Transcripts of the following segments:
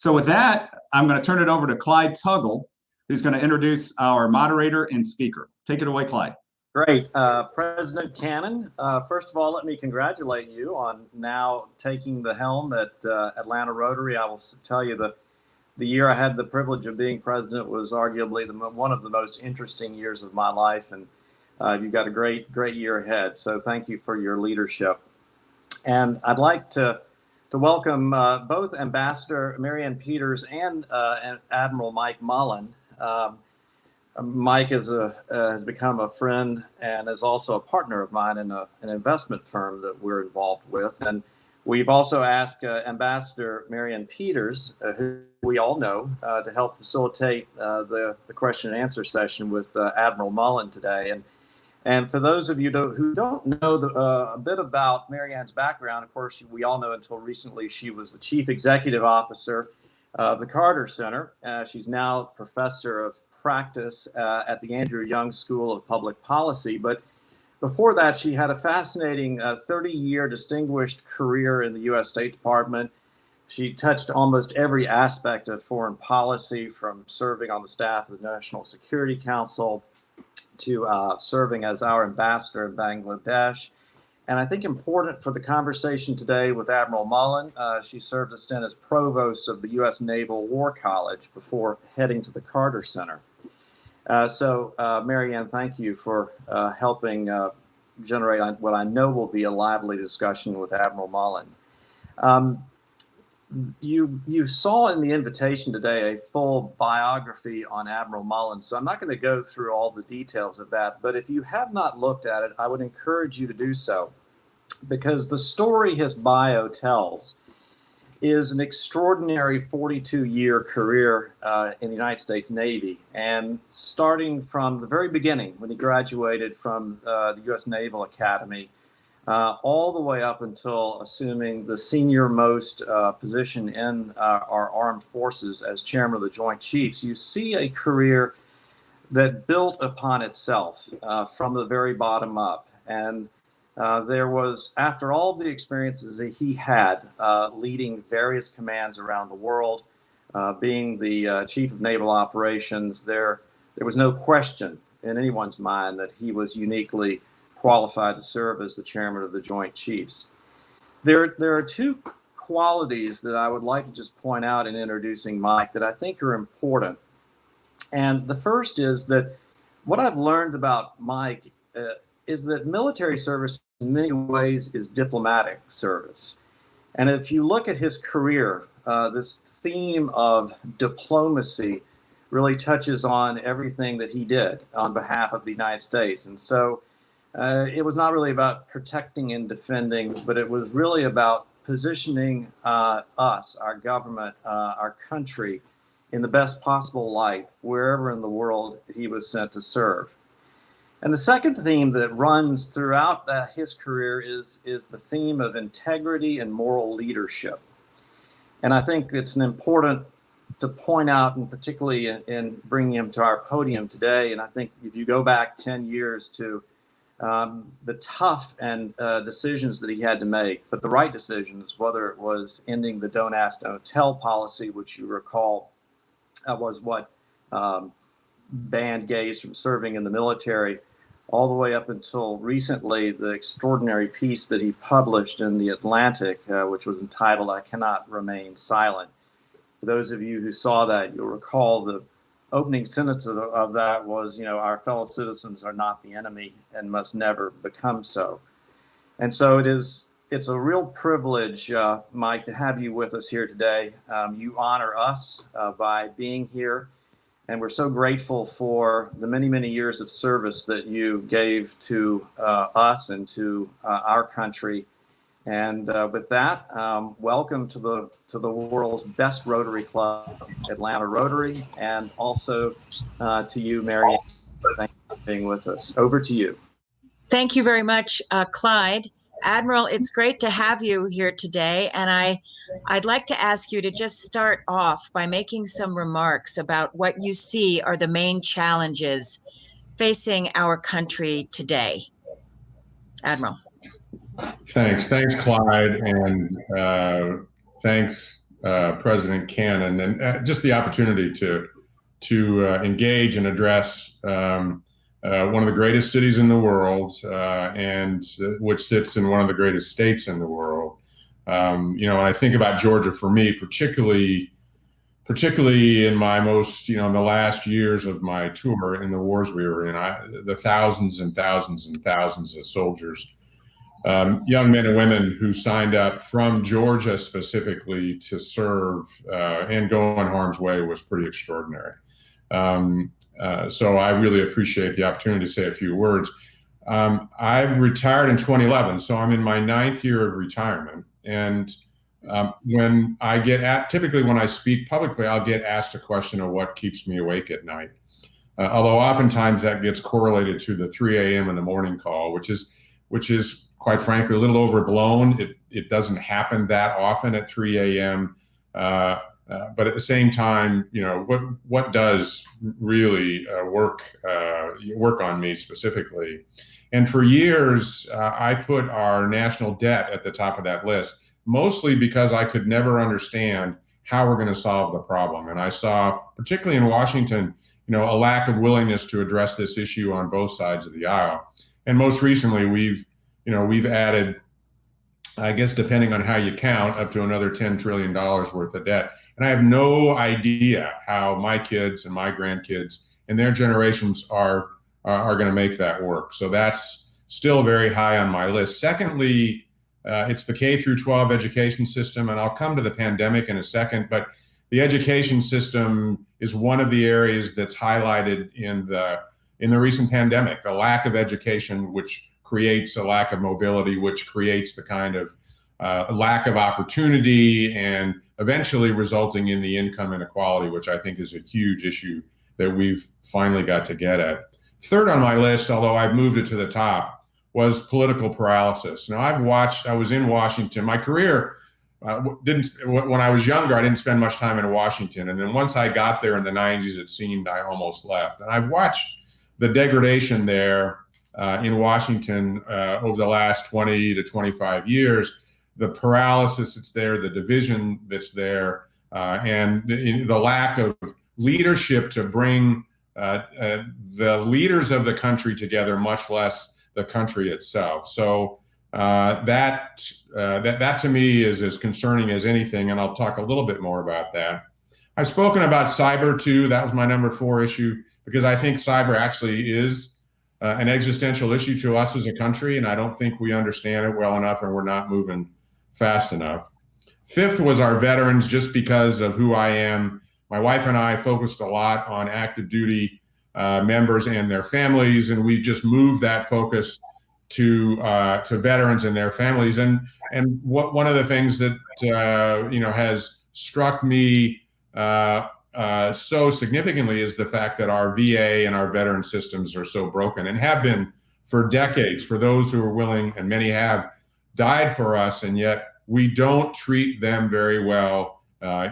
So with that, I'm going to turn it over to Clyde Tuggle, who's going to introduce our moderator and speaker. Take it away, Clyde. Great. President Cannon, first of all, let me congratulate you on now taking the helm at Atlanta Rotary. I will tell you that the year I had the privilege of being president was arguably one of the most interesting years of my life, and you've got a great year ahead. So thank you for your leadership. And I'd like to welcome both Ambassador Marianne Peters and Admiral Mike Mullen. Mike has become a friend and is also a partner of mine in an investment firm that we're involved with. And we've also asked Ambassador Marianne Peters, who we all know, to help facilitate the question and answer session with Admiral Mullen today. And for those of you who don't know a bit about Marianne's background, of course, we all know until recently she was the Chief Executive Officer of the Carter Center. She's now Professor of Practice at the Andrew Young School of Public Policy. But before that, she had a fascinating 30-year distinguished career in the U.S. State Department. She touched almost every aspect of foreign policy, from serving on the staff of the National Security Council to serving as our ambassador in Bangladesh. And I think important for the conversation today with Admiral Mullen, she served a stint as provost of the U.S. Naval War College before heading to the Carter Center. So Marianne, thank you for helping generate what I know will be a lively discussion with Admiral Mullen. You saw in the invitation today a full biography on Admiral Mullen, so I'm not going to go through all the details of that, but if you have not looked at it, I would encourage you to do so, because the story his bio tells is an extraordinary 42-year career in the United States Navy, and starting from the very beginning when he graduated from the U.S. Naval Academy, all the way up until assuming the senior-most position in our armed forces as chairman of the Joint Chiefs. You see a career that built upon itself from the very bottom up. And there was, after all the experiences that he had leading various commands around the world, being the chief of naval operations, there was no question in anyone's mind that he was uniquely qualified to serve as the chairman of the Joint Chiefs. There are two qualities that I would like to just point out in introducing Mike that I think are important. And the first is that what I've learned about Mike is that military service in many ways is diplomatic service. And if you look at his career, this theme of diplomacy really touches on everything that he did on behalf of the United States. And so it was not really about protecting and defending, but it was really about positioning us, our government, our country, in the best possible light wherever in the world he was sent to serve. And the second theme that runs throughout his career is the theme of integrity and moral leadership. And I think it's important to point out, and particularly in bringing him to our podium today, and I think if you go back 10 years to the tough and decisions that he had to make, but the right decisions, whether it was ending the don't ask, don't tell policy, which you recall was what banned gays from serving in the military, all the way up until recently, the extraordinary piece that he published in The Atlantic, which was entitled, "I Cannot Remain Silent." For those of you who saw that, you'll recall the opening sentence of that was, our fellow citizens are not the enemy and must never become so. And so it's a real privilege, Mike, to have you with us here today. You honor us by being here, and we're so grateful for the many, many years of service that you gave to us and to our country. And with that, welcome to the world's best Rotary Club, Atlanta Rotary, and also to you, Marianne. Thank you for being with us. Over to you. Thank you very much, Clyde. Admiral, it's great to have you here today, and I'd like to ask you to just start off by making some remarks about what you see are the main challenges facing our country today. Admiral. Thanks, Clyde, and thanks President Cannon, and just the opportunity to engage and address one of the greatest cities in the world, and which sits in one of the greatest states in the world. When I think about Georgia, for me, particularly in my most, in the last years of my tour in the wars we were in, the thousands and thousands and thousands of soldiers, young men and women who signed up from Georgia specifically to serve and go in harm's way was pretty extraordinary. So I really appreciate the opportunity to say a few words. I retired in 2011, so I'm in my 9th year of retirement. And when I typically when I speak publicly, I'll get asked a question of what keeps me awake at night. Although oftentimes that gets correlated to the 3 a.m. in the morning call, which is quite frankly a little overblown. It doesn't happen that often at 3 a.m. But at the same time, what does really work on me specifically? And for years, I put our national debt at the top of that list, mostly because I could never understand how we're going to solve the problem. And I saw, particularly in Washington, a lack of willingness to address this issue on both sides of the aisle. And most recently, we've added, I guess, depending on how you count, up to another $10 trillion worth of debt. And I have no idea how my kids and my grandkids and their generations are going to make that work. So that's still very high on my list. Secondly, it's the K through 12 education system, and I'll come to the pandemic in a second, but the education system is one of the areas that's highlighted in the recent pandemic. The lack of education, which creates a lack of mobility, which creates the kind of lack of opportunity, and eventually resulting in the income inequality, which I think is a huge issue that we've finally got to get at. Third on my list, although I've moved it to the top, was political paralysis. Now, I was in Washington. My career when I was younger, I didn't spend much time in Washington. And then once I got there in the 90s, it seemed I almost left. And I've watched the degradation there in Washington over the last 20 to 25 years. The paralysis that's there, the division that's there, and the lack of leadership to bring the leaders of the country together, much less the country itself. So that to me is as concerning as anything, and I'll talk a little bit more about that. I've spoken about cyber too. That was my number 4 issue, because I think cyber actually is an existential issue to us as a country, and I don't think we understand it well enough, and we're not moving fast enough. 5th was our veterans, just because of who I am. My wife and I focused a lot on active duty members and their families, and we just moved that focus to veterans and their families. And one of the things that has struck me so significantly is the fact that our VA and our veteran systems are so broken, and have been for decades, for those who are willing, and many have died for us, and yet we don't treat them very well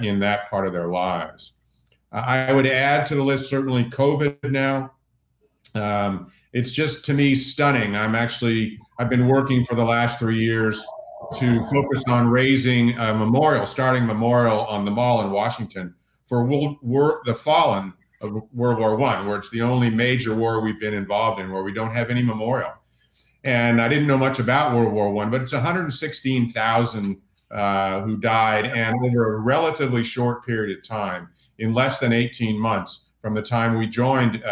in that part of their lives. I would add to the list certainly COVID now. It's just, to me, stunning. I've been working for the last 3 years to focus on raising a memorial, starting a memorial on the Mall in Washington for the fallen of World War I, where it's the only major war we've been involved in where we don't have any memorial. And I didn't know much about World War I, but it's 116,000 who died, and over a relatively short period of time, in less than 18 months from the time we joined in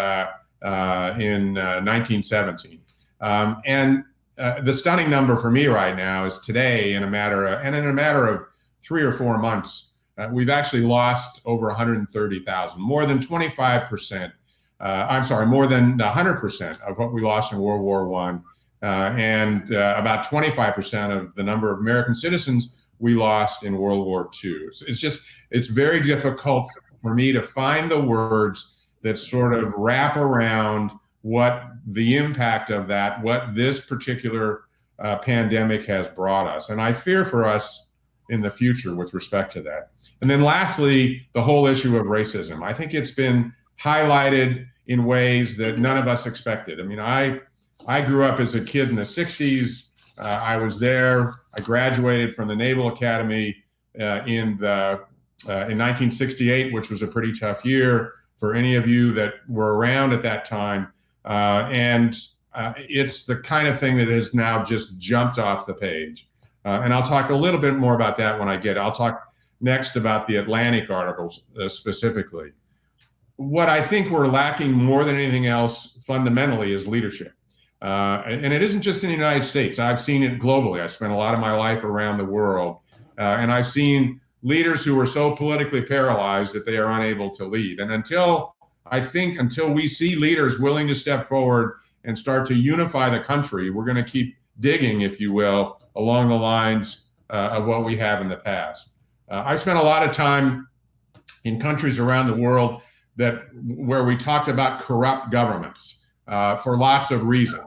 1917. And the stunning number for me right now is today, in a matter of 3 or 4 months, we've actually lost over 130,000, more than 25%. More than 100% of what we lost in World War I. And about 25% of the number of American citizens we lost in World War II. So it's very difficult for me to find the words that sort of wrap around what the impact of that, what this particular pandemic has brought us. And I fear for us in the future with respect to that. And then lastly, the whole issue of racism. I think it's been highlighted in ways that none of us expected. I mean, I grew up as a kid in the 60s. I was there. I graduated from the Naval Academy in 1968, which was a pretty tough year for any of you that were around at that time. It's the kind of thing that has now just jumped off the page. And I'll talk a little bit more about that when I'll talk next about the Atlantic articles specifically. What I think we're lacking more than anything else fundamentally is leadership. And it isn't just in the United States. I've seen it globally. I spent a lot of my life around the world, and I've seen leaders who are so politically paralyzed that they are unable to lead. And until we see leaders willing to step forward and start to unify the country, we're going to keep digging, if you will, along the lines of what we have in the past. I spent a lot of time in countries around the world where we talked about corrupt governments for lots of reasons.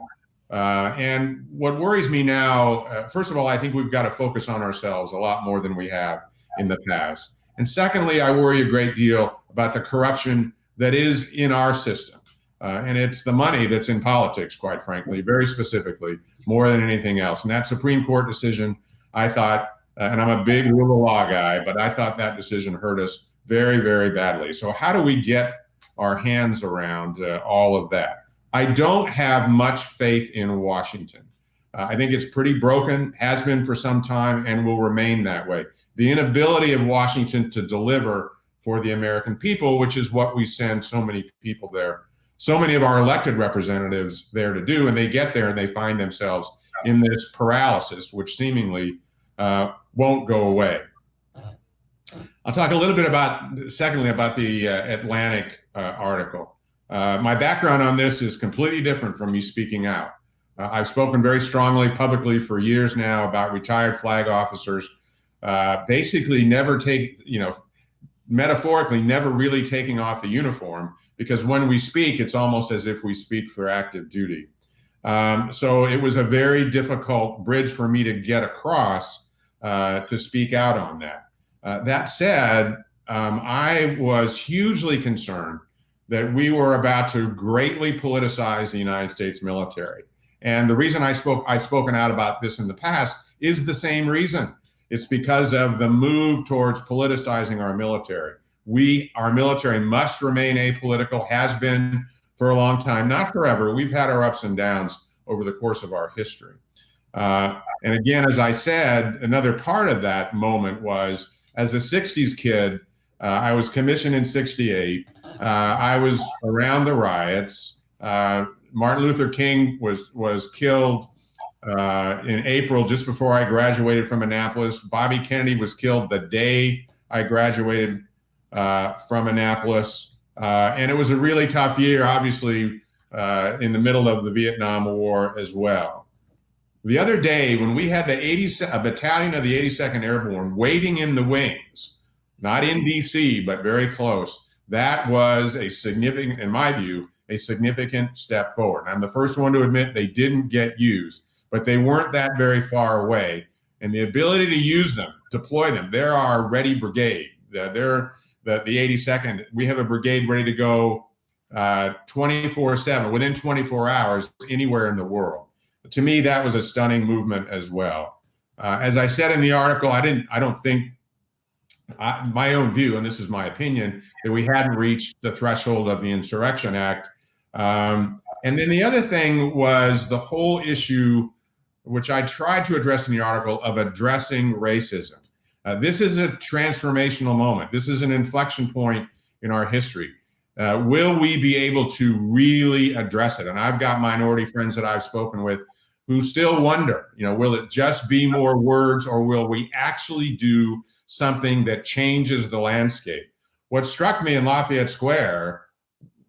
And what worries me now, first of all, I think we've got to focus on ourselves a lot more than we have in the past. And secondly, I worry a great deal about the corruption that is in our system. And it's the money that's in politics, quite frankly, very specifically, more than anything else. And that Supreme Court decision, I thought, and I'm a big rule of law guy, but I thought that decision hurt us very, very badly. So how do we get our hands around all of that? I don't have much faith in Washington. I think it's pretty broken, has been for some time, and will remain that way. The inability of Washington to deliver for the American people, which is what we send so many people there, so many of our elected representatives there to do, and they get there and they find themselves in this paralysis, which seemingly won't go away. I'll talk a little bit secondly, about the Atlantic article. My background on this is completely different from me speaking out. I've spoken very strongly publicly for years now about retired flag officers, basically metaphorically never really taking off the uniform, because when we speak, it's almost as if we speak for active duty. So it was a very difficult bridge for me to get across to speak out on that. That said, I was hugely concerned that we were about to greatly politicize the United States military. And the reason I've spoken out about this in the past is the same reason. It's because of the move towards politicizing our military. Our military must remain apolitical, has been for a long time, not forever. We've had our ups and downs over the course of our history. And again, as I said, another part of that moment was, as a 60s kid, I was commissioned in 68. I was around the riots. Martin Luther King was killed in April, just before I graduated from Annapolis. Bobby Kennedy was killed the day I graduated from Annapolis. And it was a really tough year, obviously, in the middle of the Vietnam War as well. The other day, when we had a battalion of the 82nd Airborne waiting in the wings, not in DC, but very close, that was a significant, in my view, a significant step forward. I'm the first one to admit they didn't get used, but they weren't that very far away. And the ability to use them, deploy them, they're our ready brigade. They're the 82nd. We have a brigade ready to go 24/7, within 24 hours, anywhere in the world. To me, that was a stunning movement as well. As I said in the article, my own view, and this is my opinion, that we hadn't reached the threshold of the Insurrection Act. And then the other thing was the whole issue, which I tried to address in the article, of addressing racism. This is a transformational moment. This is an inflection point in our history. Will we be able to really address it? And I've got minority friends that I've spoken with who still wonder, will it just be more words, or will we actually do something that changes the landscape? What struck me in Lafayette Square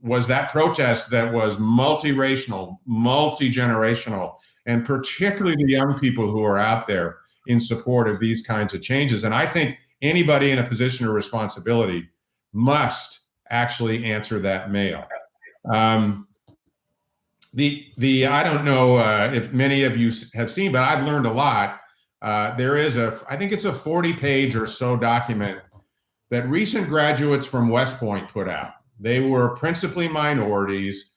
was that protest that was multiracial, multi-generational, and particularly the young people who are out there in support of these kinds of changes. And I think anybody in a position of responsibility must actually answer that mail. I don't know if many of you have seen, but I've learned a lot. There is I think it's a 40-page or so document that recent graduates from West Point put out. They were principally minorities.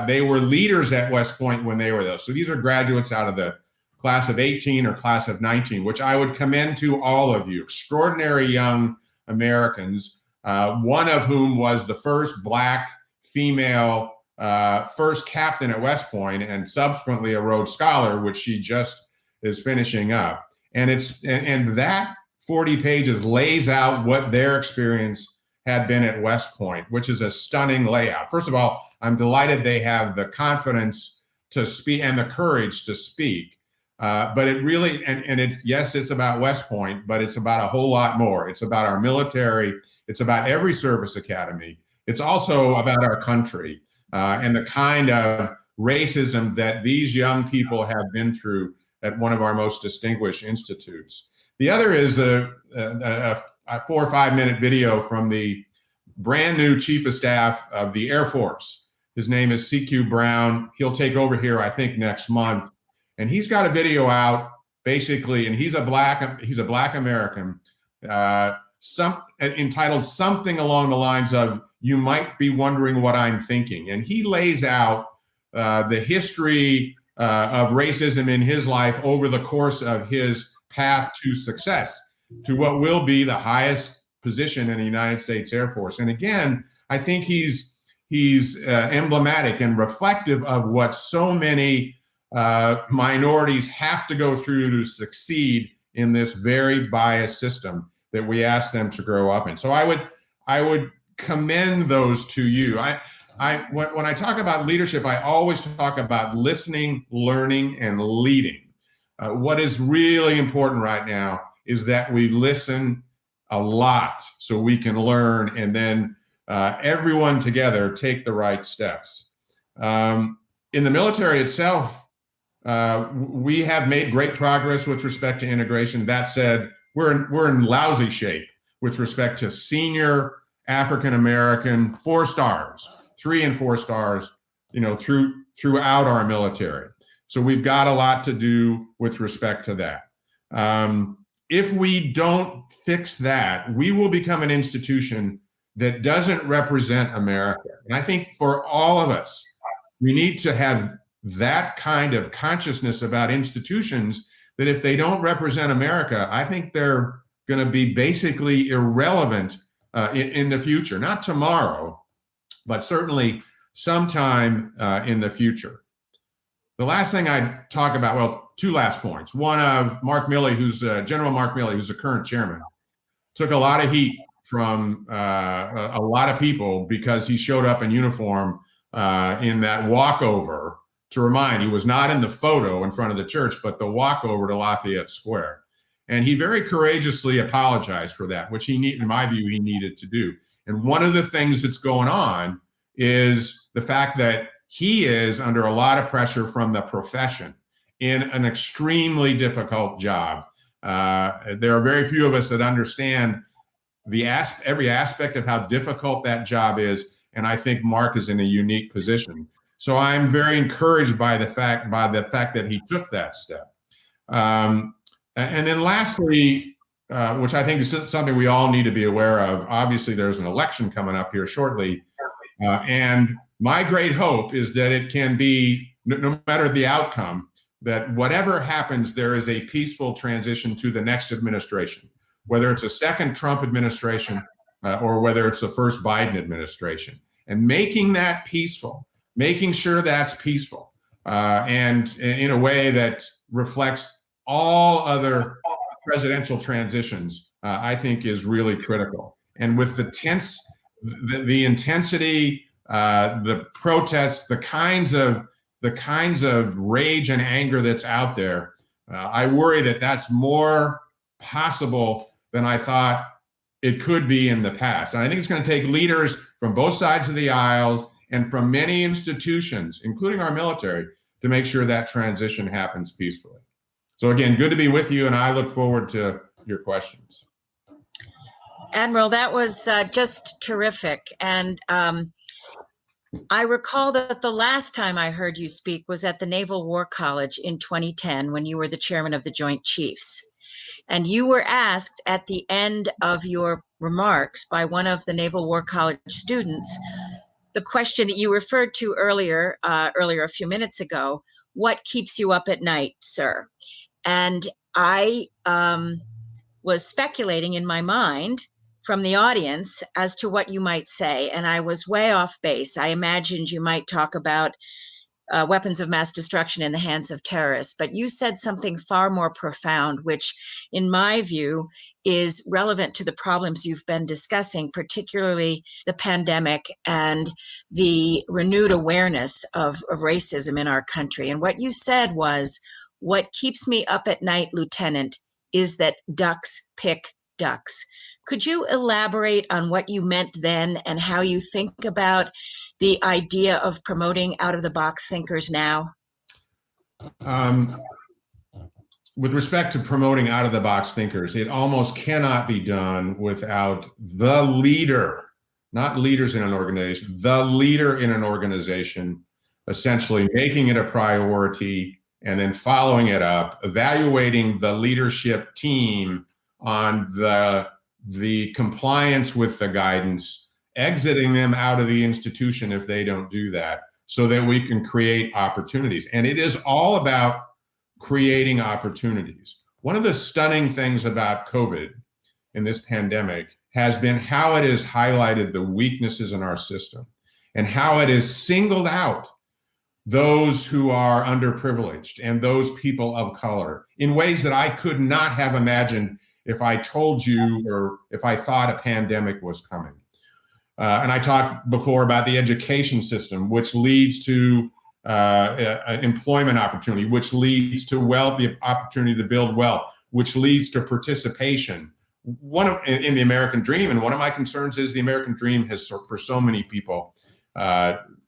They were leaders at West Point when they were there. So these are graduates out of the class of 18 or class of 19, which I would commend to all of you, extraordinary young Americans, one of whom was the first Black female first captain at West Point and subsequently a Rhodes Scholar, which she just is finishing up. And that 40 pages lays out what their experience had been at West Point, which is a stunning layout. First of all, I'm delighted they have the confidence to speak and the courage to speak. But it really, and it's, yes, it's about West Point, but it's about a whole lot more. It's about our military. It's about every service academy. It's also about our country and the kind of racism that these young people have been through at one of our most distinguished institutes. The other is a 4 or 5 minute video from the brand new Chief of Staff of the Air Force. His name is C.Q. Brown. He'll take over here, I think, next month. And he's got a video out basically, and he's a Black American, entitled something along the lines of, "You might be wondering what I'm thinking." And he lays out the history of racism in his life over the course of his path to success, to what will be the highest position in the United States Air Force. And again, I think he's emblematic and reflective of what so many minorities have to go through to succeed in this very biased system that we ask them to grow up in. So I would commend those to you. When I talk about leadership, I always talk about listening, learning, and leading. What is really important right now is that we listen a lot so we can learn, and then everyone together take the right steps. In the military itself, we have made great progress with respect to integration. That said, we're in lousy shape with respect to senior African American 4 stars, 3 and 4 stars, throughout our military. So we've got a lot to do with respect to that. If we don't fix that, we will become an institution that doesn't represent America. And I think for all of us, we need to have that kind of consciousness about institutions, that if they don't represent America, I think they're going to be basically irrelevant in the future. Not tomorrow, but certainly sometime in the future. The last thing I'd talk about, well, 2 last points. One of Mark Milley, General Mark Milley, who's the current chairman, took a lot of heat from a lot of people because he showed up in uniform in that walkover to remind, he was not in the photo in front of the church, but the walkover to Lafayette Square. And he very courageously apologized for that, which in my view, he needed to do. And one of the things that's going on is the fact that he is under a lot of pressure from the profession in an extremely difficult job. There are very few of us that understand every aspect of how difficult that job is. And I think Mark is in a unique position. So I'm very encouraged by the fact that he took that step. And then lastly, which I think is something we all need to be aware of, obviously there's an election coming up here shortly. And my great hope is that it can be, no matter the outcome, that whatever happens, there is a peaceful transition to the next administration, whether it's a second Trump administration or whether it's the first Biden administration. And making that peaceful, making sure that's peaceful, and in a way that reflects all other presidential transitions, I think is really critical. And with the intensity, the protests, the kinds of rage and anger that's out there, I worry that that's more possible than I thought it could be in the past. And I think it's going to take leaders from both sides of the aisles and from many institutions, including our military, to make sure that transition happens peacefully. So again, good to be with you, and I look forward to your questions. Admiral, that was just terrific. And I recall that the last time I heard you speak was at the Naval War College in 2010, when you were the chairman of the Joint Chiefs. And you were asked at the end of your remarks by one of the Naval War College students the question that you referred to earlier a few minutes ago: what keeps you up at night, sir? And I was speculating in my mind from the audience as to what you might say, and I was way off base. I imagined you might talk about weapons of mass destruction in the hands of terrorists, but you said something far more profound, which, in my view, is relevant to the problems you've been discussing, particularly the pandemic and the renewed awareness of racism in our country. And what you said was, what keeps me up at night, Lieutenant, is that ducks pick ducks. Could you elaborate on what you meant then and how you think about the idea of promoting out-of-the-box thinkers now? With respect to promoting out-of-the-box thinkers, it almost cannot be done without the leader, not leaders in an organization, the leader in an organization, essentially making it a priority and then following it up, evaluating the leadership team on the compliance with the guidance, exiting them out of the institution if they don't do that, so that we can create opportunities. And it is all about creating opportunities. One of the stunning things about COVID in this pandemic has been how it has highlighted the weaknesses in our system and how it has singled out those who are underprivileged and those people of color in ways that I could not have imagined if I told you or if I thought a pandemic was coming. And I talked before about the education system, which leads to employment opportunity, which leads to wealth, the opportunity to build wealth, which leads to participation. In the American dream, and one of my concerns is the American dream has, for so many people,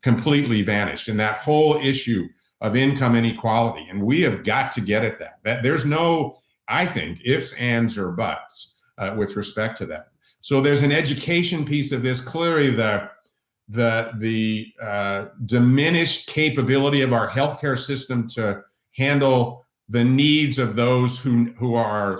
completely vanished. And that whole issue of income inequality, and we have got to get at that. There's no, I think, ifs, ands, or buts with respect to that. So there's an education piece of this. Clearly, the diminished capability of our healthcare system to handle the needs of those who are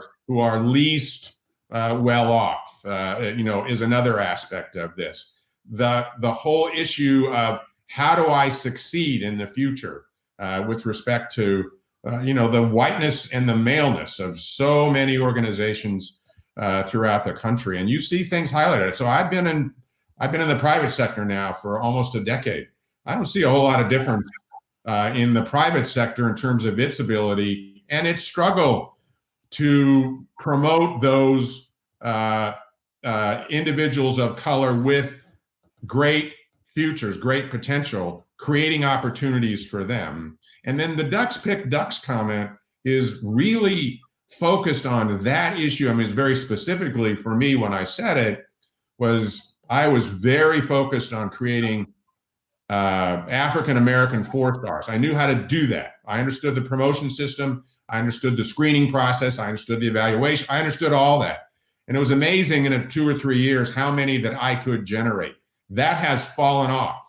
least well off, is another aspect of this. The whole issue of how do I succeed in the future with respect to the whiteness and the maleness of so many organizations throughout the country, and you see things highlighted. So I've been in the private sector now for almost a decade. I don't see a whole lot of difference in the private sector in terms of its ability and its struggle to promote those individuals of color with great futures, great potential, creating opportunities for them. And then the ducks pick ducks comment is really focused on that issue. I mean, it's very specifically for me when I said it, I was very focused on creating African-American 4-stars. I knew how to do that. I understood the promotion system. I understood the screening process. I understood the evaluation. I understood all that. And it was amazing in 2 or 3 years how many that I could generate. That has fallen off.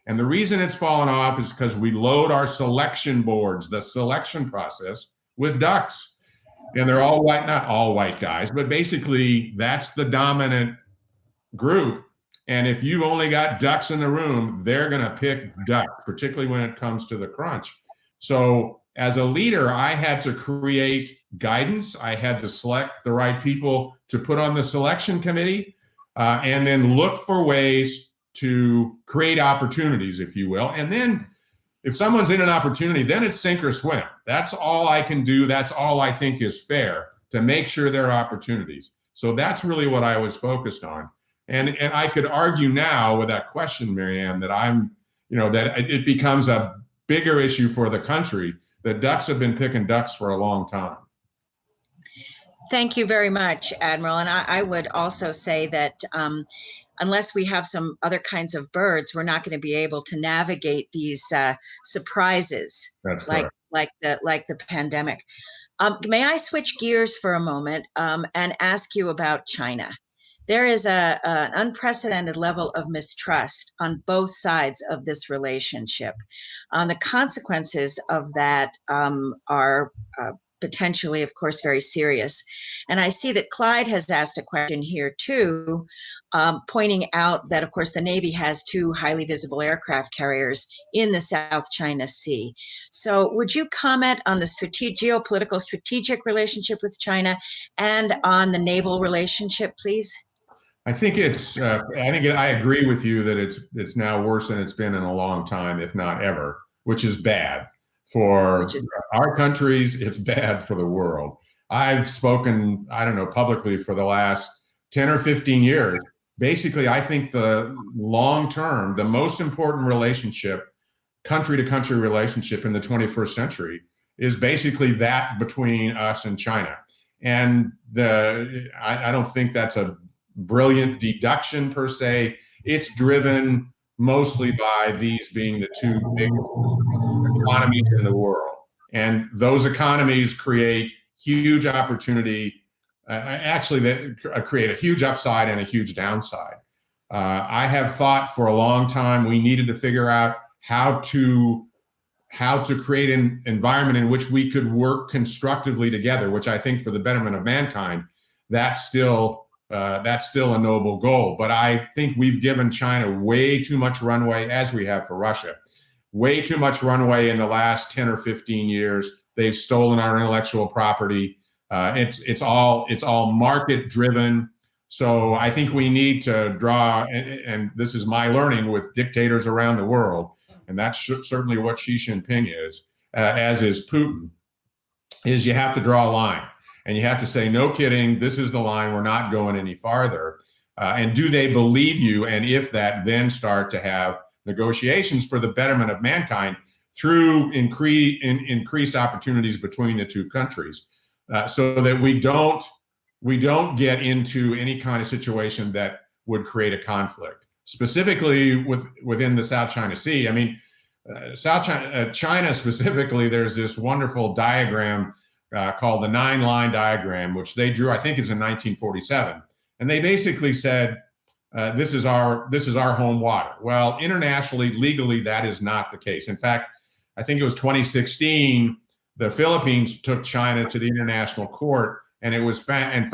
And the reason it's fallen off is because we load our selection boards, the selection process, with ducks. And they're all white, not all white guys, but basically that's the dominant group. And if you've only got ducks in the room, they're going to pick ducks, particularly when it comes to the crunch. So as a leader, I had to create guidance. I had to select the right people to put on the selection committee, and then look for ways to create opportunities, if you will. And then if someone's in an opportunity, then it's sink or swim. That's all I can do. That's all I think is fair, to make sure there are opportunities. So that's really what I was focused on. And I could argue now with that question, Marianne, that that it becomes a bigger issue for the country, that ducks have been picking ducks for a long time. Thank you very much, Admiral. And I would also say that unless we have some other kinds of birds, we're not going to be able to navigate these surprises like the pandemic. May I switch gears for a moment and ask you about China? There is an unprecedented level of mistrust on both sides of this relationship. The consequences of that are potentially, of course, very serious. And I see that Clyde has asked a question here too, pointing out that, of course, the Navy has 2 highly visible aircraft carriers in the South China Sea. So would you comment on the geopolitical strategic relationship with China and on the naval relationship, please? I think I agree with you that it's now worse than it's been in a long time, if not ever, which is bad for our countries. It's bad for the world. I've spoken, I don't know, publicly for the last 10 or 15 years. Basically, I think the long term, the most important relationship, country to country relationship in the 21st century is basically that between us and China. And I don't think that's a brilliant deduction per se. It's driven mostly by these being the 2 big economies in the world. And those economies create huge opportunity, actually that create a huge upside and a huge downside. I have thought for a long time we needed to figure out how to create an environment in which we could work constructively together, which I think for the betterment of mankind, that's still a noble goal. But I think we've given China way too much runway, as we have for Russia, way too much runway in the last 10 or 15 years. They've stolen our intellectual property. It's all market driven. So I think we need to draw, and this is my learning with dictators around the world, and that's certainly what Xi Jinping is, as is Putin, is you have to draw a line. And you have to say, no kidding, this is the line, we're not going any farther. And do they believe you? And if that, then start to have negotiations for the betterment of mankind through increased opportunities between the 2 countries, so that we don't get into any kind of situation that would create a conflict. Specifically within the South China Sea. I mean, China specifically, there's this wonderful diagram called the 9-line diagram, which they drew, I think it's in 1947. And they basically said, this is our home water. Well, internationally, legally, that is not the case. In fact, I think it was 2016, the Philippines took China to the International Court, and it was found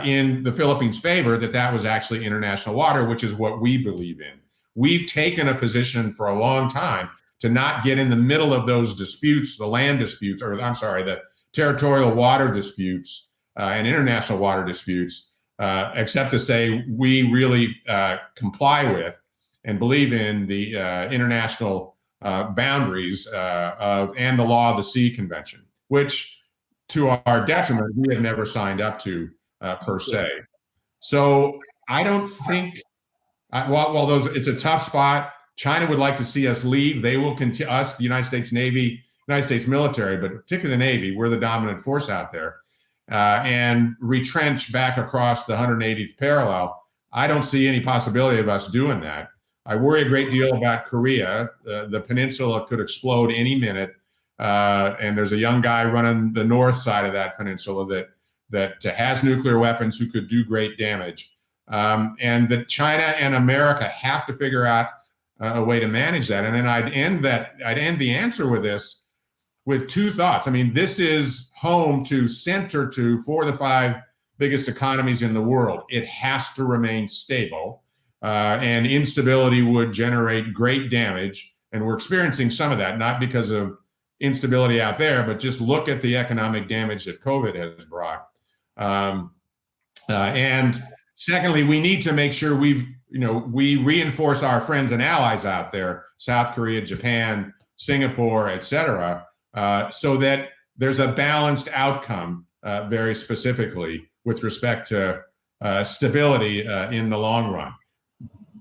in the Philippines' favor that was actually international water, which is what we believe in. We've taken a position for a long time to not get in the middle of those disputes, the land disputes, the territorial water disputes and international water disputes, except to say we really comply with and believe in the international boundaries and the Law of the Sea Convention, which to our detriment, we have never signed up to per se. So I don't think, while it's a tough spot, China would like to see us leave. They will continue, us, the United States Navy, United States military, but particularly the Navy, we're the dominant force out there, and retrench back across the 180th parallel. I don't see any possibility of us doing that. I worry a great deal about Korea. The peninsula could explode any minute, and there's a young guy running the north side of that peninsula that has nuclear weapons who could do great damage, and that China and America have to figure out a way to manage that. And then I'd end the answer with this, with 2 thoughts. I mean, this is home to center to 4 of the 5 biggest economies in the world. It has to remain stable, and instability would generate great damage. And we're experiencing some of that, not because of instability out there, but just look at the economic damage that COVID has brought. And secondly, we need to make sure we reinforce our friends and allies out there, South Korea, Japan, Singapore, et cetera, so that there's a balanced outcome, very specifically with respect to stability in the long run.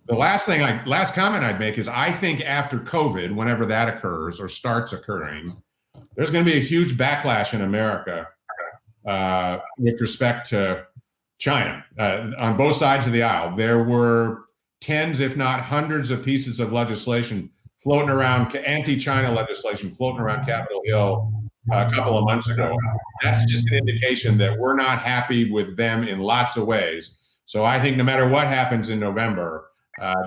The last comment I'd make is I think after COVID, whenever that occurs or starts occurring, there's going to be a huge backlash in America with respect to China on both sides of the aisle. There were tens, if not hundreds, of pieces of legislation floating around, anti-China legislation floating around Capitol Hill a couple of months ago. That's just an indication that we're not happy with them in lots of ways. So I think no matter what happens in November,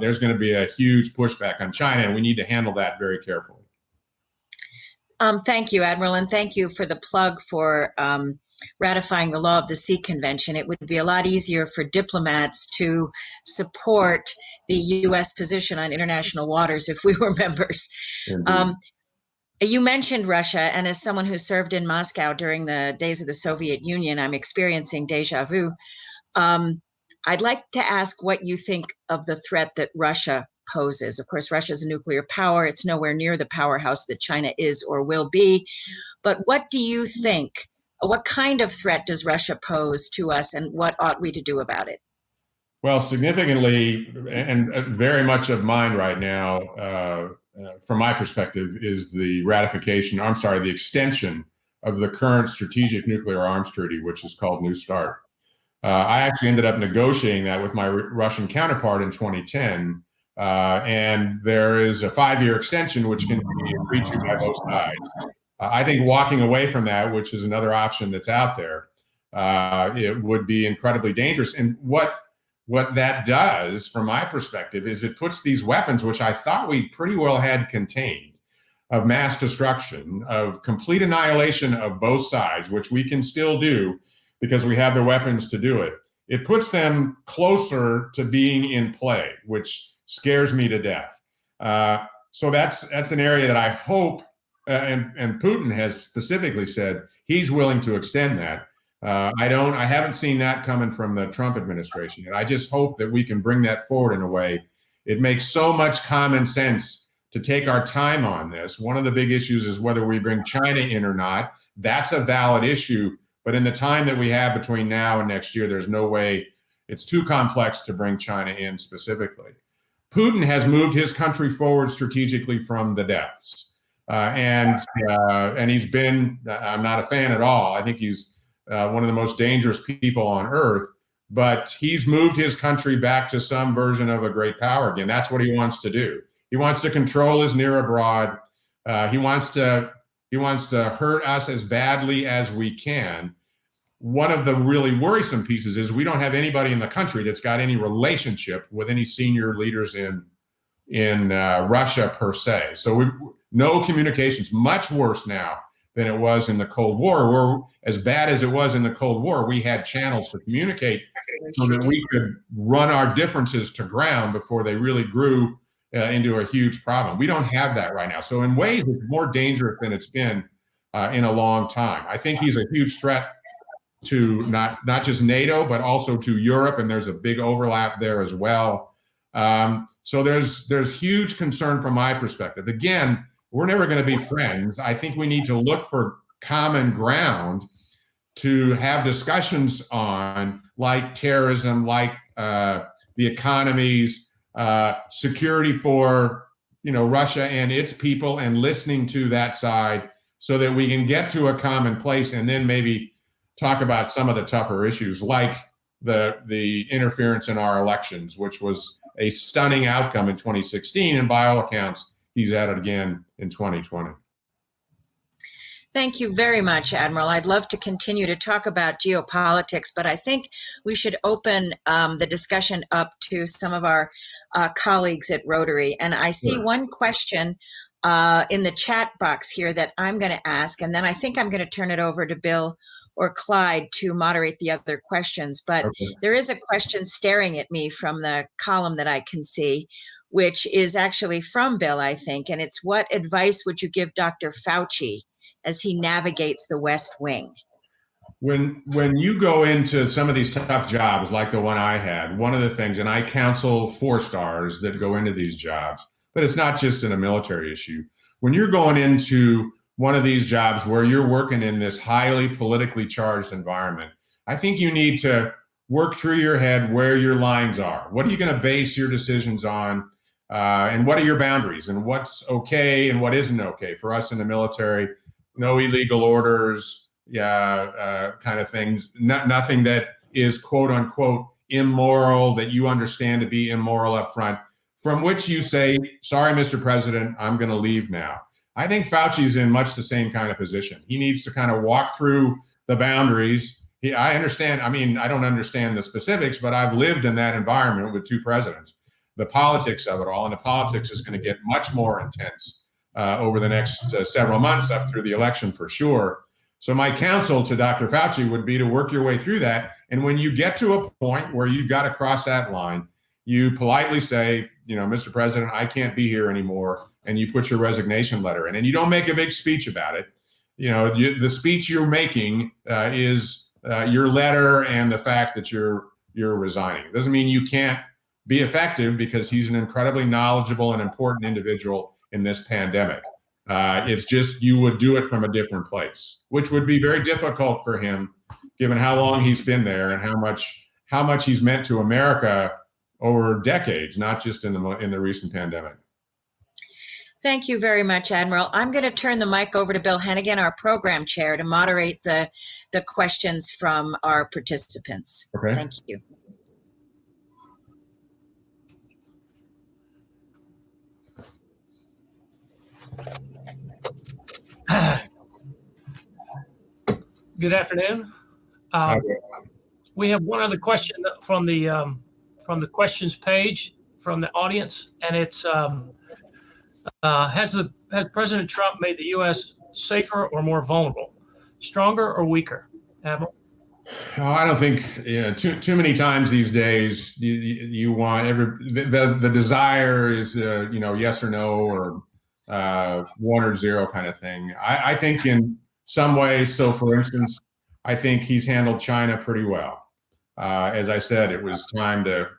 there's going to be a huge pushback on China, and we need to handle that very carefully. Thank you, Admiral, and thank you for the plug for ratifying the Law of the Sea Convention. It would be a lot easier for diplomats to support the U.S. position on international waters if we were members. You mentioned Russia, and as someone who served in Moscow during the days of the Soviet Union, I'm experiencing deja vu. I'd like to ask what you think of the threat that Russia poses. Of course, Russia is a nuclear power. It's nowhere near the powerhouse that China is or will be. But what do you think? What kind of threat does Russia pose to us, and what ought we to do about it? Well, significantly, and very much of mine right now, from my perspective, is the the extension of the current Strategic Nuclear Arms Treaty, which is called New START. I actually ended up negotiating that with my Russian counterpart in 2010, and there is a 5-year extension which can be agreed to by both sides. I think walking away from that, which is another option that's out there, it would be incredibly dangerous. And what that does, from my perspective, is it puts these weapons, which I thought we pretty well had contained, of mass destruction, of complete annihilation of both sides, which we can still do because we have the weapons to do it. It puts them closer to being in play, which scares me to death. So that's an area that I hope, and Putin has specifically said he's willing to extend that. I haven't seen that coming from the Trump administration yet. I just hope that we can bring that forward in a way. It makes so much common sense to take our time on this. One of the big issues is whether we bring China in or not. That's a valid issue. But in the time that we have between now and next year, there's no way, it's too complex to bring China in specifically. Putin has moved his country forward strategically from the depths. And he's been, I'm not a fan at all. I think he's one of the most dangerous people on earth, but he's moved his country back to some version of a great power again. That's what he wants to do. He wants to control his near abroad. He wants to hurt us as badly as we can. One of the really worrisome pieces is we don't have anybody in the country that's got any relationship with any senior leaders in Russia per se. So no communications, much worse now than it was in the Cold War, where, as bad as it was in the Cold War, we had channels to communicate so that we could run our differences to ground before they really grew into a huge problem. We don't have that right now. So in ways, it's more dangerous than it's been in a long time. I think he's a huge threat to not just NATO, but also to Europe, and there's a big overlap there as well. So there's huge concern from my perspective. Again, we're never going to be friends. I think we need to look for common ground to have discussions on, like terrorism, like the economies, security for Russia and its people, and listening to that side so that we can get to a common place, and then maybe talk about some of the tougher issues, like the interference in our elections, which was a stunning outcome in 2016, and by all accounts, he's at it again in 2020. Thank you very much, Admiral. I'd love to continue to talk about geopolitics, but I think we should open the discussion up to some of our colleagues at Rotary. And I see one question in the chat box here that I'm going to ask, and then I think I'm going to turn it over to Bill or Clyde to moderate the other questions. But there is a question staring at me from the column that I can see, which is actually from Bill, I think. And it's, what advice would you give Dr. Fauci as he navigates the West Wing? When you go into some of these tough jobs, like the one I had, one of the things, and I counsel 4-stars that go into these jobs, but it's not just in a military issue. When you're going into one of these jobs where you're working in this highly politically charged environment, I think you need to work through your head where your lines are. What are you going to base your decisions on? And what are your boundaries, and what's okay and what isn't okay? For us in the military, no illegal orders, kind of things, nothing that is quote unquote immoral that you understand to be immoral up front, from which you say, sorry, Mr. President, I'm going to leave now. I think Fauci's in much the same kind of position. He needs to kind of walk through the boundaries. I understand. I mean, I don't understand the specifics, but I've lived in that environment with 2 presidents, the politics of it all. And the politics is going to get much more intense over the next several months up through the election for sure. So my counsel to Dr. Fauci would be to work your way through that. And when you get to a point where you've got to cross that line, you politely say, Mr. President, I can't be here anymore. And you put your resignation letter in, and you don't make a big speech about it. The speech you're making is your letter and the fact that you're resigning. It doesn't mean you can't be effective, because he's an incredibly knowledgeable and important individual in this pandemic. It's just you would do it from a different place, which would be very difficult for him, given how long he's been there and how much he's meant to America over decades, not just in the recent pandemic. Thank you very much, Admiral. I'm going to turn the mic over to Bill Hennigan, our program chair, to moderate the questions from our participants. Okay. Thank you. Good afternoon. We have one other question from the questions page from the audience, and it's has President Trump made the U.S. safer or more vulnerable, stronger or weaker? Admiral? I don't think too many times these days you want the desire is yes or no, or 1 or 0 kind of thing. I think in some ways. So, for instance, I think he's handled China pretty well. As I said, it was time to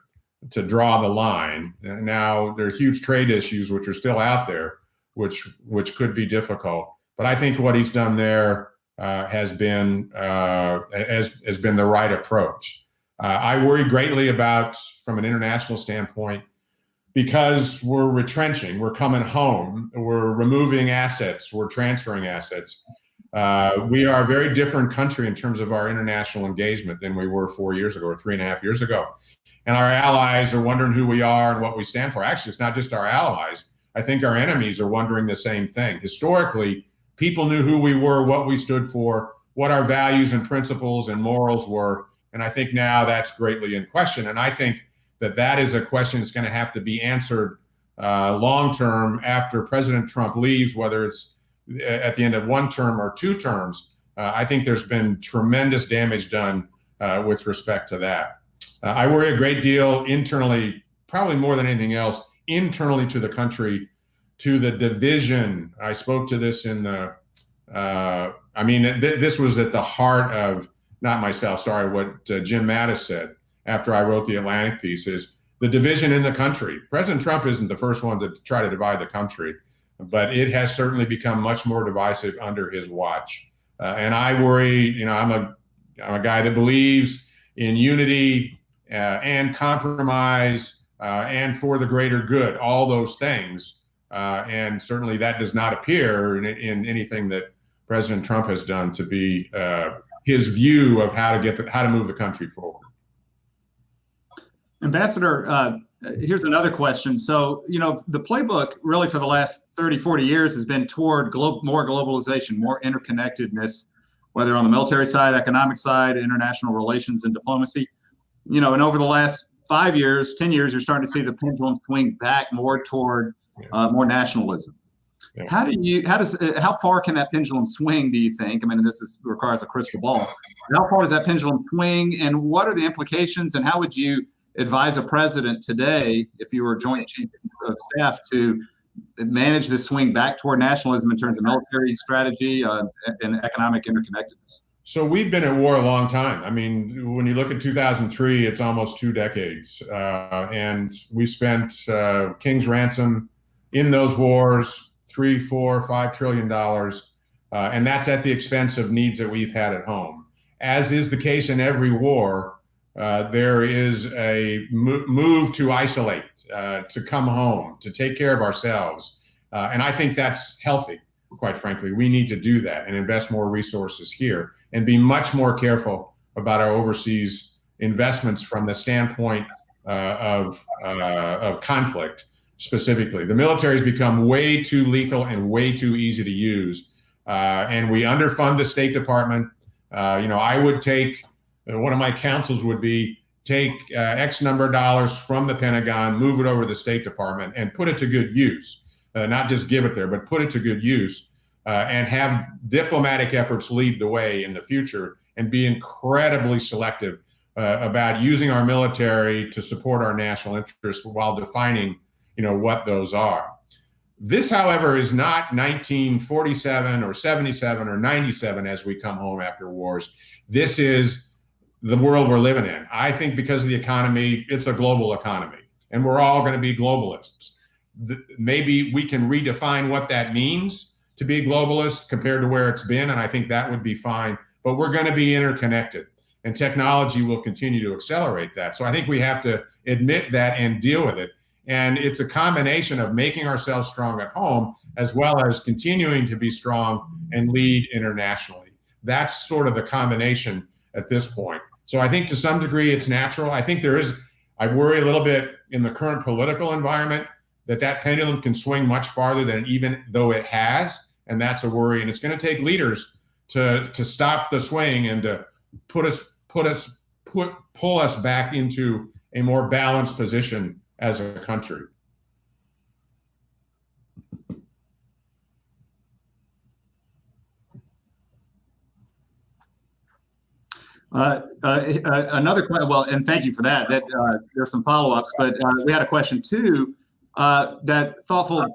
draw the line. Now there are huge trade issues which are still out there, which could be difficult. But I think what he's done there has been the right approach. I worry greatly about, from an international standpoint, because we're retrenching, we're coming home, we're removing assets, we're transferring assets. We are a very different country in terms of our international engagement than we were 4 years ago or 3.5 years ago. And our allies are wondering who we are and what we stand for. Actually, it's not just our allies. I think our enemies are wondering the same thing. Historically, people knew who we were, what we stood for, what our values and principles and morals were. And I think now that's greatly in question. And I think that is a question that's going to have to be answered long-term after President Trump leaves, whether it's at the end of 1 term or 2 terms. I think there's been tremendous damage done with respect to that. I worry a great deal internally, probably more than anything else, internally to the country, to the division. I spoke to this in the, this was at the heart of, not myself, sorry, what Jim Mattis said after I wrote the Atlantic piece, is the division in the country. President Trump isn't the first one to try to divide the country, but it has certainly become much more divisive under his watch. And I worry, I'm a guy that believes in unity and compromise and for the greater good, all those things. And certainly that does not appear in anything that President Trump has done to be his view of how to move the country forward. Ambassador, here's another question. So, the playbook really for the last 30, 40 years has been toward more globalization, more interconnectedness, whether on the military side, economic side, international relations and diplomacy. And over the last 5 years, 10 years, you're starting to see the pendulum swing back more toward more nationalism. Yeah. How far can that pendulum swing, do you think? This requires a crystal ball. How far does that pendulum swing, and what are the implications, and how would you advise a president today, if you were Joint Chief of Staff, to manage this swing back toward nationalism in terms of military strategy and economic interconnectedness? So we've been at war a long time. When you look at 2003, it's almost 2 decades. And we spent King's ransom in those wars, $3, $4, $5 trillion. And that's at the expense of needs that we've had at home. As is the case in every war, there is a move to isolate, to come home, to take care of ourselves. And I think that's healthy, quite frankly. We need to do that and invest more resources here and be much more careful about our overseas investments from the standpoint of conflict specifically. The military has become way too lethal and way too easy to use. And we underfund the State Department. I would take, one of my counsels would be, take X number of dollars from the Pentagon, move it over to the State Department and put it to good use. not just give it there, but put it to good use, and have diplomatic efforts lead the way in the future, and be incredibly selective about using our military to support our national interests while defining, what those are. This, however, is not 1947 or 77 or 97 as we come home after wars. This is the world we're living in. I think because of the economy, it's a global economy, and we're all going to be globalists. Maybe we can redefine what that means to be a globalist compared to where it's been, and I think that would be fine. But we're going to be interconnected, and technology will continue to accelerate that. So I think we have to admit that and deal with it. And it's a combination of making ourselves strong at home, as well as continuing to be strong and lead internationally. That's sort of the combination at this point. So I think to some degree it's natural. I think I worry a little bit in the current political environment that pendulum can swing much farther than even though it has. And that's a worry. And it's going to take leaders to stop the swing and to pull us back into a more balanced position as a country. Another question. Well, and thank you for that. There's some follow-ups, but we had a question too. That thoughtful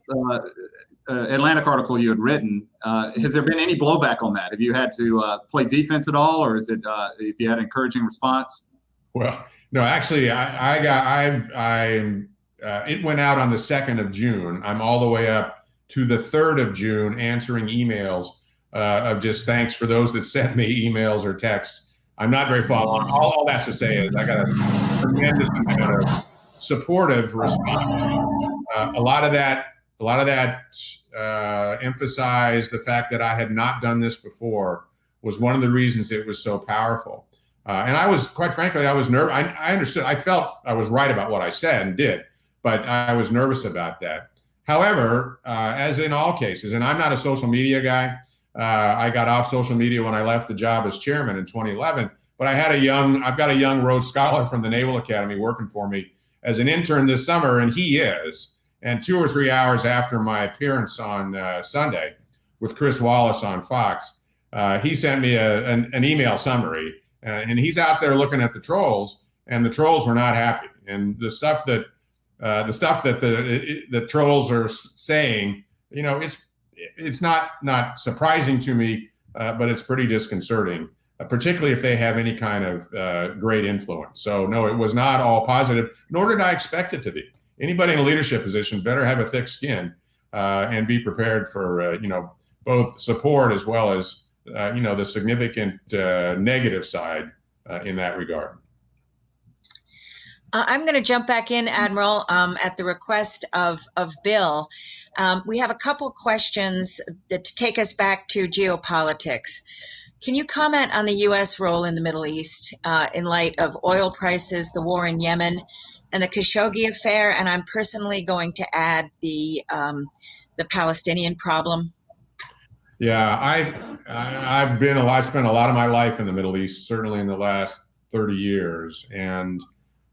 Atlantic article you had written. Has there been any blowback on that? Have you had to play defense at all, or is it if you had an encouraging response? Well, no, actually, it went out on the 2nd of June. I'm all the way up to the 3rd of June answering emails of just thanks for those that sent me emails or texts. I'm not very following. All that's to say is I got a tremendous amount of supportive response. A lot of that emphasized the fact that I had not done this before was one of the reasons it was so powerful. And I was, quite frankly, I was nervous. I understood. I felt I was right about what I said and did, but I was nervous about that. However, as in all cases, and I'm not a social media guy. I got off social media when I left the job as chairman in 2011, but I've got a young Rhodes Scholar from the Naval Academy working for me as an intern this summer, and he is. And 2 or 3 hours after my appearance on Sunday with Chris Wallace on Fox, he sent me an email summary, and he's out there looking at the trolls, and the trolls were not happy. And the stuff that the trolls are saying, it's not surprising to me, but it's pretty disconcerting, particularly if they have any kind of great influence. So no, it was not all positive, nor did I expect it to be. Anybody in a leadership position better have a thick skin and be prepared for both support as well as the significant negative side in that regard. I'm going to jump back in, Admiral, at the request of Bill. We have a couple questions that take us back to geopolitics. Can you comment on the U.S. role in the Middle East in light of oil prices, the war in Yemen, and the Khashoggi affair? And I'm personally going to add the Palestinian problem. Yeah, I spent a lot of my life in the Middle East, certainly in the last 30 years, and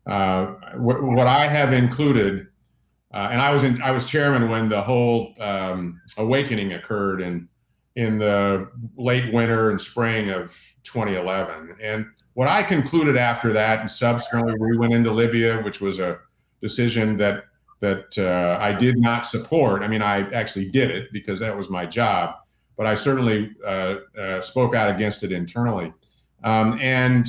what I have included, and I was chairman when the whole awakening occurred in the late winter and spring of 2011. And what I concluded after that, and subsequently we went into Libya, which was a decision that I did not support. I mean, I actually did it because that was my job, but I certainly spoke out against it internally. And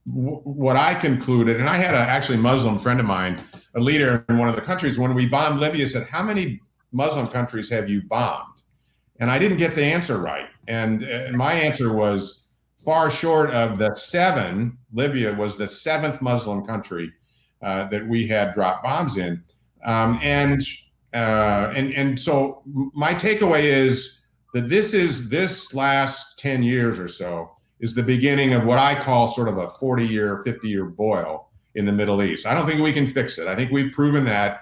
what I concluded, and I had actually a Muslim friend of mine, a leader in one of the countries, when we bombed Libya, said, "How many Muslim countries have you bombed?" And I didn't get the answer right. And my answer was far short of the 7. Libya was the 7th Muslim country that we had dropped bombs in. And so my takeaway is that this last 10 years or so is the beginning of what I call sort of a 40-year, 50-year boil in the Middle East. I don't think we can fix it. I think we've proven that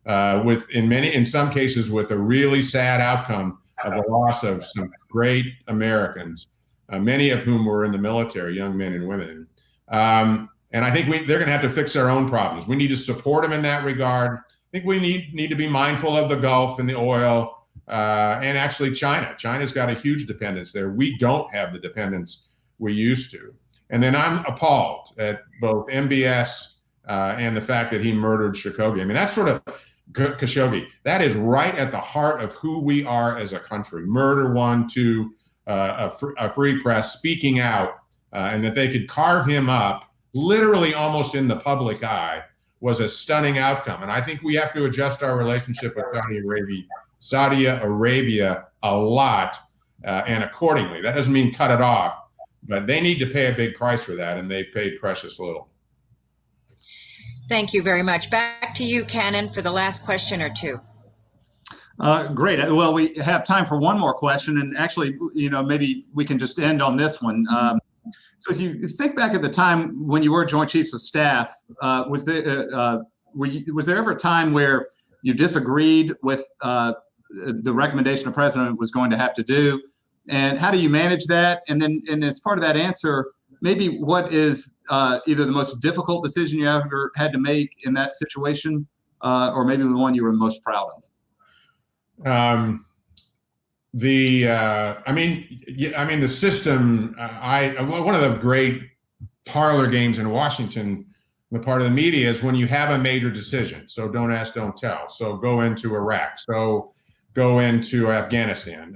in some cases with a really sad outcome of the loss of some great Americans, many of whom were in the military, young men and women. And I think they're going to have to fix their own problems. We need to support them in that regard. think we need to be mindful of the Gulf and the oil, and actually China. China's got a huge dependence there. We don't have the dependence we used to. And then I'm appalled at both MBS and the fact that he murdered Khashoggi. I mean, that's sort of Khashoggi. That is right at the heart of who we are as a country. Murder one to a free press, speaking out, and that they could carve him up literally almost in the public eye was a stunning outcome. And I think we have to adjust our relationship with Saudi Arabia a lot and accordingly. That doesn't mean cut it off, but they need to pay a big price for that, and they paid precious little. Thank you very much. Back to you, Cannon, for the last question or two. Great. Well, we have time for one more question, and actually, maybe we can just end on this one. So as you think back at the time when you were Joint Chiefs of Staff, was there ever a time where you disagreed with the recommendation the president was going to have to do? And how do you manage that? And then, and as part of that answer, maybe what is either the most difficult decision you ever had to make in that situation, or maybe the one you were most proud of? The system, one of the great parlor games in Washington, the part of the media, is when you have a major decision. So don't ask, don't tell. So go into Iraq. So go into Afghanistan.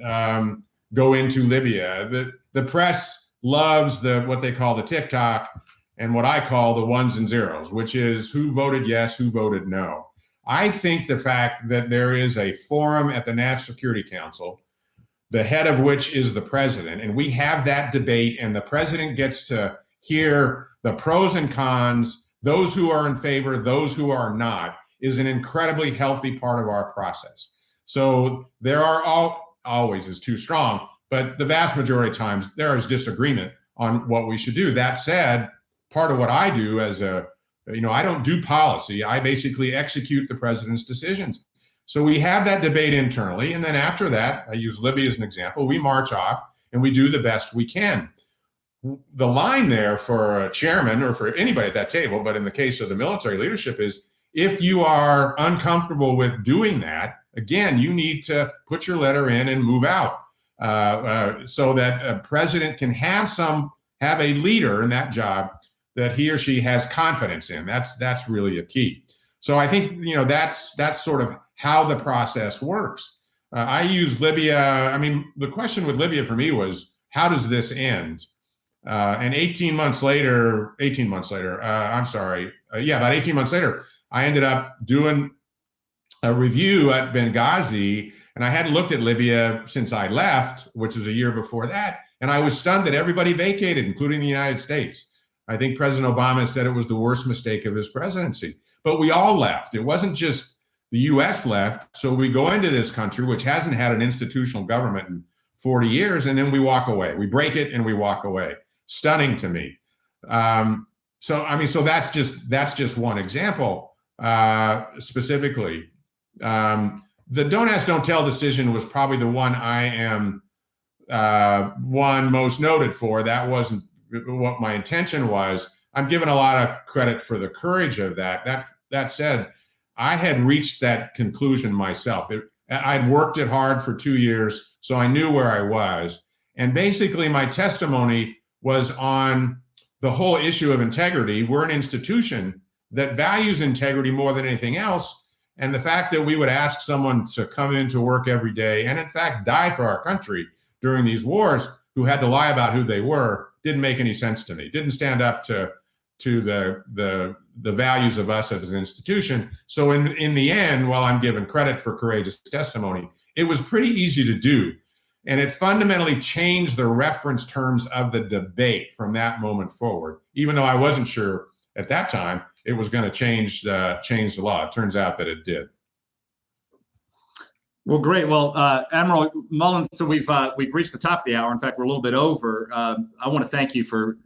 Go into Libya. The press loves what they call the TikTok and what I call the ones and zeros, which is who voted yes, who voted no. I think the fact that there is a forum at the National Security Council, the head of which is the president, and we have that debate, and the president gets to hear the pros and cons, those who are in favor, those who are not, is an incredibly healthy part of our process. So there are always is too strong, but the vast majority of times there is disagreement on what we should do. That said, part of what I do I don't do policy. I basically execute the president's decisions. So we have that debate internally. And then after that, I use Libya as an example, we march off and we do the best we can. The line there for a chairman or for anybody at that table, but in the case of the military leadership, is if you are uncomfortable with doing that, again, you need to put your letter in and move out so that a president can have a leader in that job that he or she has confidence in. That's really a key. So I think, that's sort of how the process works. I use Libya. I mean, the question with Libya for me was, how does this end? And 18 months later, about 18 months later, I ended up doing a review at Benghazi, and I hadn't looked at Libya since I left, which was a year before that. And I was stunned that everybody vacated, including the United States. I think President Obama said it was the worst mistake of his presidency, but we all left. It wasn't just the US left. So we go into this country, which hasn't had an institutional government in 40 years, and then we walk away. We break it and we walk away. Stunning to me. So that's just one example specifically. The don't ask, don't tell decision was probably the one I am one most noted for. That wasn't what my intention was. I'm given a lot of credit for the courage of that. That said, I had reached that conclusion myself. I'd worked it hard for 2 years, so I knew where I was. And basically my testimony was on the whole issue of integrity. We're an institution that values integrity more than anything else. And the fact that we would ask someone to come into work every day and in fact die for our country during these wars, who had to lie about who they were, didn't make any sense to me. Didn't stand up to the values of us as an institution. So in the end, while I'm given credit for courageous testimony, it was pretty easy to do. And it fundamentally changed the reference terms of the debate from that moment forward, even though I wasn't sure at that time it was going to change the law. It turns out that it did. Well, great. Well, Admiral Mullen, so we've reached the top of the hour. In fact, we're a little bit over. I want to thank you for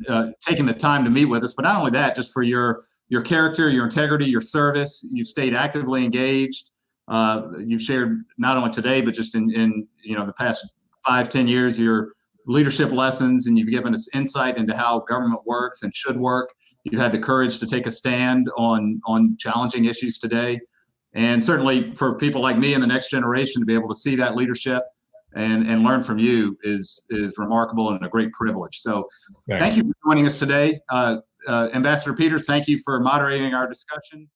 taking the time to meet with us, but not only that, just for your character, your integrity, your service. You've stayed actively engaged. You've shared not only today, but just in the past 5-10 years, your leadership lessons, and you've given us insight into how government works and should work. You've had the courage to take a stand on challenging issues today. And certainly for people like me and the next generation to be able to see that leadership and learn from you is remarkable and a great privilege. So thank you for joining us today. Ambassador Peters, thank you for moderating our discussion.